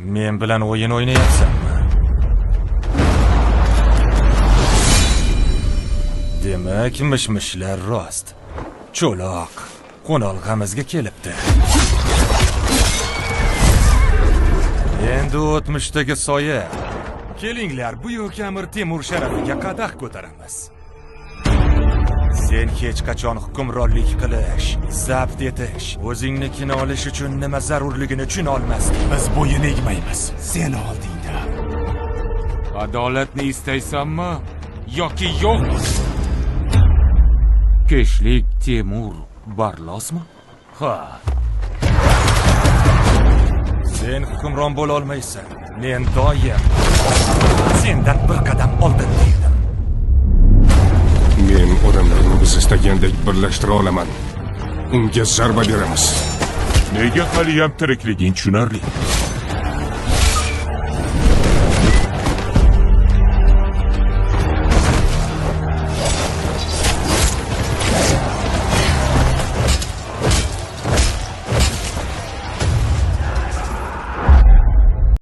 Men bilan o'yin o'ynayapsanmi? Demak, mishmishlar rost. Cho'loq qo'nalg'amizga kelibdi. Endi o'tmishdagi soya. Kelinglar, buyuk Amir Temur sharafiga qadah ko'taramiz. Sen hech qachon hukmronlik qilish, zabt etish, o'zingnikini olish uchun nima zarurligini tushuna olmasding. Biz bo'yin egmaymiz. Sen oldingda. Adolatni istaysanmi yoki yo'q? Keshlik Temur Barlosmi? Ha. Sen hukmron bo'la olmaysan. Men doim sendan bir qadam oldinda edim. Men odamlarni biz istagandek birlashtira olaman. Unga zarba beramiz. Nega hali ham tirikliging tushunarli?